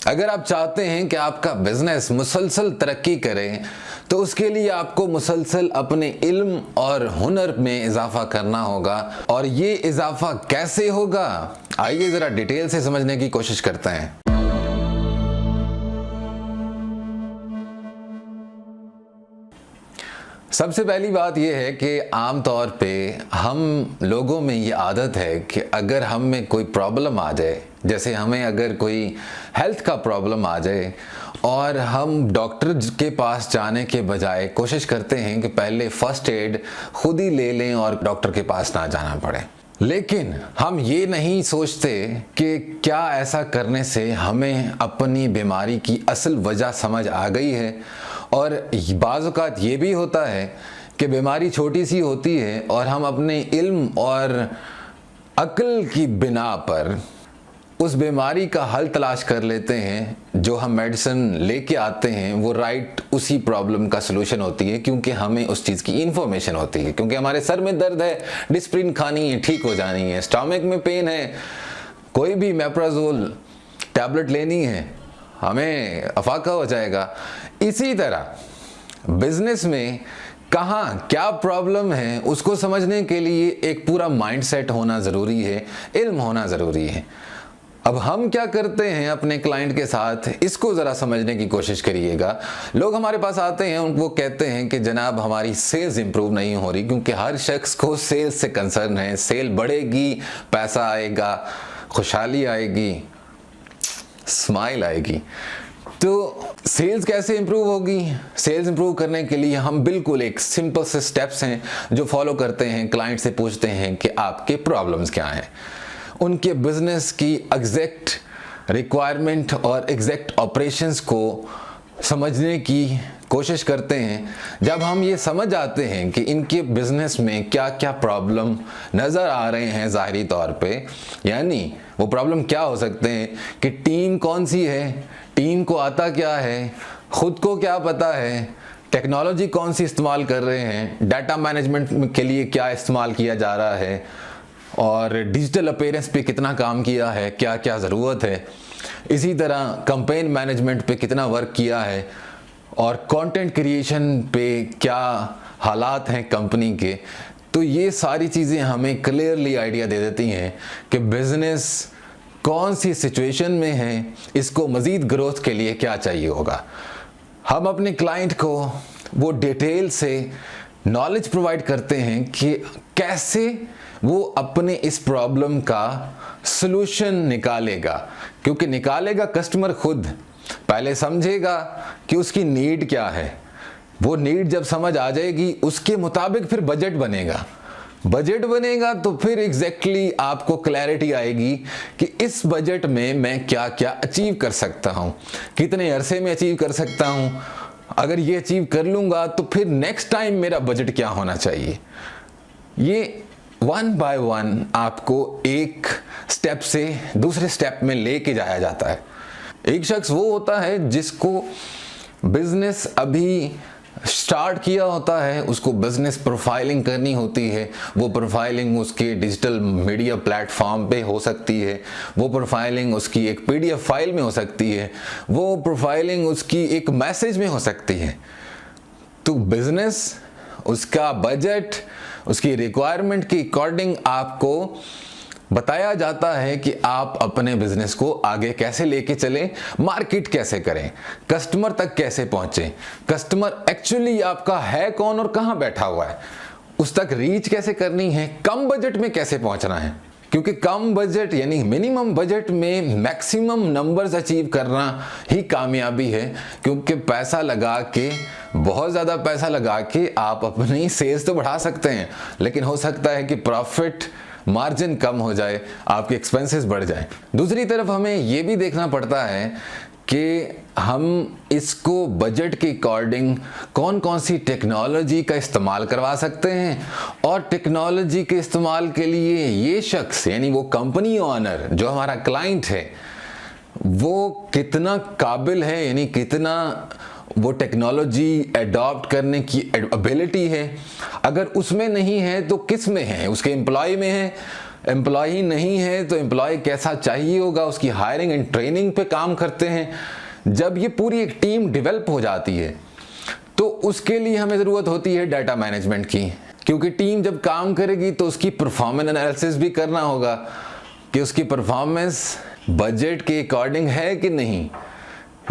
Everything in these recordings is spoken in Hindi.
अगर आप चाहते हैं कि आपका बिजनेस मुसलसल तरक्की करे तो उसके लिए आपको मुसलसल अपने इल्म और हुनर में इजाफा करना होगा। और ये इजाफा कैसे होगा, आइए ज़रा डिटेल से समझने की कोशिश करते हैं। सबसे पहली बात यह है कि आम तौर पे हम लोगों में ये आदत है कि अगर हम में कोई प्रॉब्लम आ जाए, जैसे हमें अगर कोई हेल्थ का प्रॉब्लम आ जाए और हम डॉक्टर के पास जाने के बजाय कोशिश करते हैं कि पहले फर्स्ट एड खुद ही ले लें और डॉक्टर के पास ना जाना पड़े। लेकिन हम ये नहीं सोचते कि क्या ऐसा करने से हमें अपनी बीमारी की असल वजह समझ आ गई है। और बाज़ औक़ात ये भी होता है कि बीमारी छोटी सी होती है और हम अपने इल्म और अक्ल की बिना पर उस बीमारी का हल तलाश कर लेते हैं। जो हम मेडिसिन लेके आते हैं वो राइट उसी प्रॉब्लम का सलूशन होती है, क्योंकि हमें उस चीज़ की इन्फॉर्मेशन होती है। क्योंकि हमारे सर में दर्द है, डिस्प्रिन खानी है, ठीक हो जानी है। स्टमक में पेन है, कोई भी मेप्राजोल टैबलेट लेनी है, हमें अफाका हो जाएगा। इसी तरह बिजनेस में कहाँ क्या प्रॉब्लम है उसको समझने के लिए एक पूरा माइंडसेट होना ज़रूरी है, इल्म होना ज़रूरी है। अब हम क्या करते हैं अपने क्लाइंट के साथ, इसको ज़रा समझने की कोशिश करिएगा। लोग हमारे पास आते हैं, उनको कहते हैं कि जनाब हमारी सेल्स इंप्रूव नहीं हो रही, क्योंकि हर शख्स को सेल्स से कंसर्न है। सेल बढ़ेगी, पैसा आएगा, खुशहाली आएगी, स्माइल आएगी। तो सेल्स कैसे इंप्रूव होगी? सेल्स इंप्रूव करने के लिए हम बिल्कुल एक सिंपल से स्टेप्स हैं जो फॉलो करते हैं। क्लाइंट से पूछते हैं कि आपके प्रॉब्लम्स क्या हैं, उनके बिजनेस की एग्जैक्ट रिक्वायरमेंट और एग्जैक्ट ऑपरेशंस को समझने की कोशिश करते हैं। जब हम ये समझ आते हैं कि इनके बिजनेस में क्या क्या प्रॉब्लम नज़र आ रहे हैं ज़ाहिरी तौर पे, यानी वो प्रॉब्लम क्या हो सकते हैं कि टीम कौन सी है, टीम को आता क्या है, ख़ुद को क्या पता है, टेक्नोलॉजी कौन सी इस्तेमाल कर रहे हैं, डाटा मैनेजमेंट के लिए क्या इस्तेमाल किया जा रहा है, और डिजिटल अपीयरेंस पे कितना काम किया है, क्या क्या ज़रूरत है, इसी तरह कैंपेन मैनेजमेंट पे कितना वर्क किया है, और कंटेंट क्रिएशन पे क्या हालात हैं कंपनी के। तो ये सारी चीज़ें हमें क्लियरली आइडिया दे देती हैं कि बिज़नेस कौन सी सिचुएशन में है, इसको मज़ीद ग्रोथ के लिए क्या चाहिए होगा। हम अपने क्लाइंट को वो डिटेल से नॉलेज प्रोवाइड करते हैं कि कैसे वो अपने इस प्रॉब्लम का सलूशन निकालेगा, क्योंकि निकालेगा कस्टमर खुद। पहले समझेगा कि उसकी नीड क्या है, वो नीड जब समझ आ जाएगी उसके मुताबिक फिर बजट बनेगा। बजट बनेगा तो फिर एग्जैक्टली आपको क्लैरिटी आएगी कि इस बजट में मैं क्या क्या अचीव कर सकता हूँ, कितने अरसे में अचीव कर सकता हूँ। अगर ये अचीव कर लूँगा तो फिर नेक्स्ट टाइम मेरा बजट क्या होना चाहिए। ये वन बाय वन आपको एक स्टेप से दूसरे स्टेप में लेके जाया जाता है। एक शख्स वो होता है जिसको बिजनेस अभी स्टार्ट किया होता है, उसको बिजनेस प्रोफाइलिंग करनी होती है। वो प्रोफाइलिंग उसके डिजिटल मीडिया प्लेटफॉर्म पे हो सकती है, वो प्रोफाइलिंग उसकी एक पीडीएफ फाइल में हो सकती है, वो प्रोफाइलिंग उसकी एक मैसेज में हो सकती है। तो बिजनेस, उसका बजट, उसकी रिक्वायरमेंट के अकॉर्डिंग आपको बताया जाता है कि आप अपने बिजनेस को आगे कैसे लेके चलें, मार्केट कैसे करें, कस्टमर तक कैसे पहुंचे, कस्टमर एक्चुअली आपका है कौन और कहां बैठा हुआ है, उस तक रीच कैसे करनी है, कम बजट में कैसे पहुंचना है। क्योंकि कम बजट यानी मिनिमम बजट में मैक्सिमम नंबर्स अचीव करना ही कामयाबी है। क्योंकि पैसा लगा के, बहुत ज़्यादा पैसा लगा के आप अपनी सेल्स तो बढ़ा सकते हैं, लेकिन हो सकता है कि प्रॉफिट मार्जिन कम हो जाए, आपके एक्सपेंसेस बढ़ जाए। दूसरी तरफ हमें ये भी देखना पड़ता है कि हम इसको बजट के अकॉर्डिंग कौन कौन सी टेक्नोलॉजी का इस्तेमाल करवा सकते हैं, और टेक्नोलॉजी के इस्तेमाल के लिए ये शख्स यानी वो कंपनी ओनर जो हमारा क्लाइंट है वो कितना काबिल है, यानी कितना वो टेक्नोलॉजी अडॉप्ट करने की एबिलिटी है। अगर उसमें नहीं है तो किस में है, उसके एम्प्लॉय में है, एम्प्लॉय नहीं है तो एम्प्लॉय कैसा चाहिए होगा, उसकी हायरिंग एंड ट्रेनिंग पे काम करते हैं। जब ये पूरी एक टीम डेवलप हो जाती है तो उसके लिए हमें ज़रूरत होती है डाटा मैनेजमेंट की, क्योंकि टीम जब काम करेगी तो उसकी परफॉर्मेंस एनालिसिस भी करना होगा कि उसकी परफॉर्मेंस बजट के अकॉर्डिंग है कि नहीं।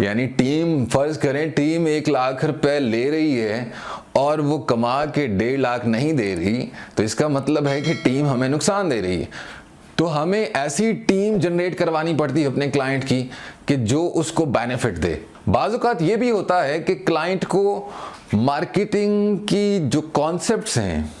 यानी टीम, फर्ज करें टीम 1 लाख रुपए ले रही है और वो कमा के 1.5 लाख नहीं दे रही, तो इसका मतलब है कि टीम हमें नुकसान दे रही है। तो हमें ऐसी टीम जनरेट करवानी पड़ती है अपने क्लाइंट की कि जो उसको बेनिफिट दे। बाज़ औक़ात ये भी होता है कि क्लाइंट को मार्केटिंग की जो कॉन्सेप्ट्स हैं,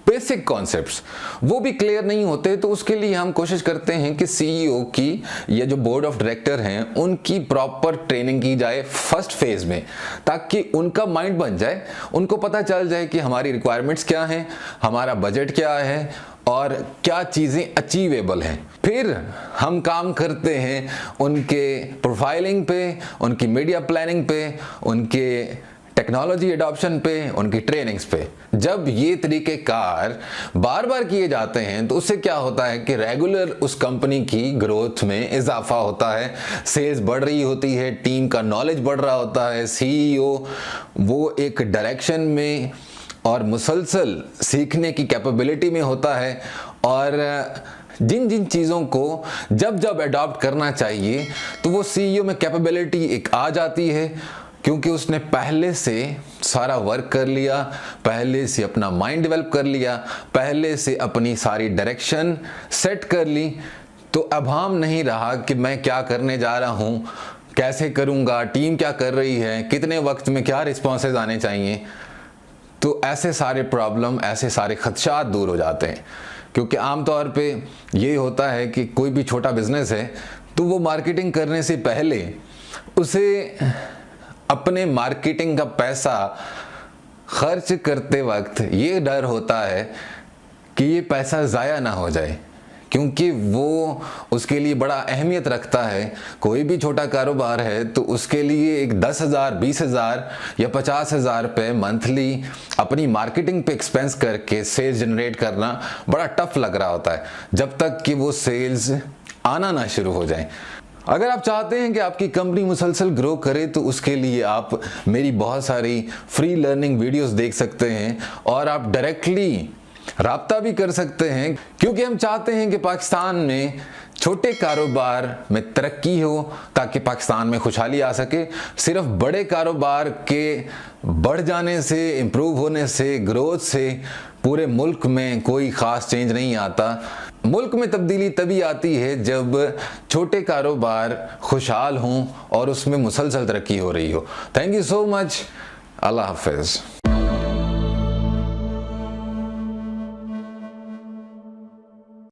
बेसिक कॉन्सेप्ट्स, वो भी क्लियर नहीं होते, तो उसके लिए हम कोशिश करते हैं कि सीईओ की या जो बोर्ड ऑफ डायरेक्टर हैं उनकी प्रॉपर ट्रेनिंग की जाए फर्स्ट फेज़ में, ताकि उनका माइंड बन जाए, उनको पता चल जाए कि हमारी रिक्वायरमेंट्स क्या हैं, हमारा बजट क्या है और क्या चीज़ें अचीवेबल हैं। फिर हम काम करते हैं उनके प्रोफाइलिंग पे, उनकी मीडिया प्लानिंग पे, उनके टेक्नोलॉजी एडॉप्शन पे, उनकी ट्रेनिंग्स पे। जब ये तरीक़ेकार बार बार किए जाते हैं तो उससे क्या होता है कि रेगुलर उस कंपनी की ग्रोथ में इजाफा होता है, सेल्स बढ़ रही होती है, टीम का नॉलेज बढ़ रहा होता है, सीईओ वो एक डायरेक्शन में और मुसलसल सीखने की कैपेबिलिटी में होता है, और जिन जिन चीज़ों को जब जब अडॉप्ट करना चाहिए तो वो सीईओ में कैपेबिलिटी एक आ जाती है, क्योंकि उसने पहले से सारा वर्क कर लिया, पहले से अपना माइंड डेवलप कर लिया, पहले से अपनी सारी डायरेक्शन सेट कर ली। तो अब हम नहीं रहा कि मैं क्या करने जा रहा हूँ, कैसे करूँगा, टीम क्या कर रही है, कितने वक्त में क्या रिस्पॉन्सेज आने चाहिए। तो ऐसे सारे प्रॉब्लम, ऐसे सारे खदशात दूर हो जाते हैं, क्योंकि आमतौर पे ये होता है कि कोई भी छोटा बिजनेस है तो वो मार्केटिंग करने से पहले उसे अपने मार्केटिंग का पैसा खर्च करते वक्त ये डर होता है कि ये पैसा ज़ाया ना हो जाए, क्योंकि वो उसके लिए बड़ा अहमियत रखता है। कोई भी छोटा कारोबार है तो उसके लिए एक 10,000, 20,000 या 50,000 रुपये मंथली अपनी मार्केटिंग पे एक्सपेंस करके सेल्स जनरेट करना बड़ा टफ लग रहा होता है, जब तक कि वो सेल्स आना ना शुरू हो जाए। अगर आप चाहते हैं कि आपकी कंपनी मुसलसल ग्रो करे तो उसके लिए आप मेरी बहुत सारी फ्री लर्निंग वीडियोस देख सकते हैं, और आप डायरेक्टली राब्ता भी कर सकते हैं, क्योंकि हम चाहते हैं कि पाकिस्तान में छोटे कारोबार में तरक्की हो, ताकि पाकिस्तान में खुशहाली आ सके। सिर्फ बड़े कारोबार के बढ़ जाने से, इम्प्रूव होने से, ग्रोथ से पूरे मुल्क में कोई ख़ास चेंज नहीं आता। मुल्क में तब्दीली तभी आती है जब छोटे कारोबार खुशहाल हों और उसमें मुसलसल तरक्की हो रही हो। Thank you so much. Allah हाफ़िज़।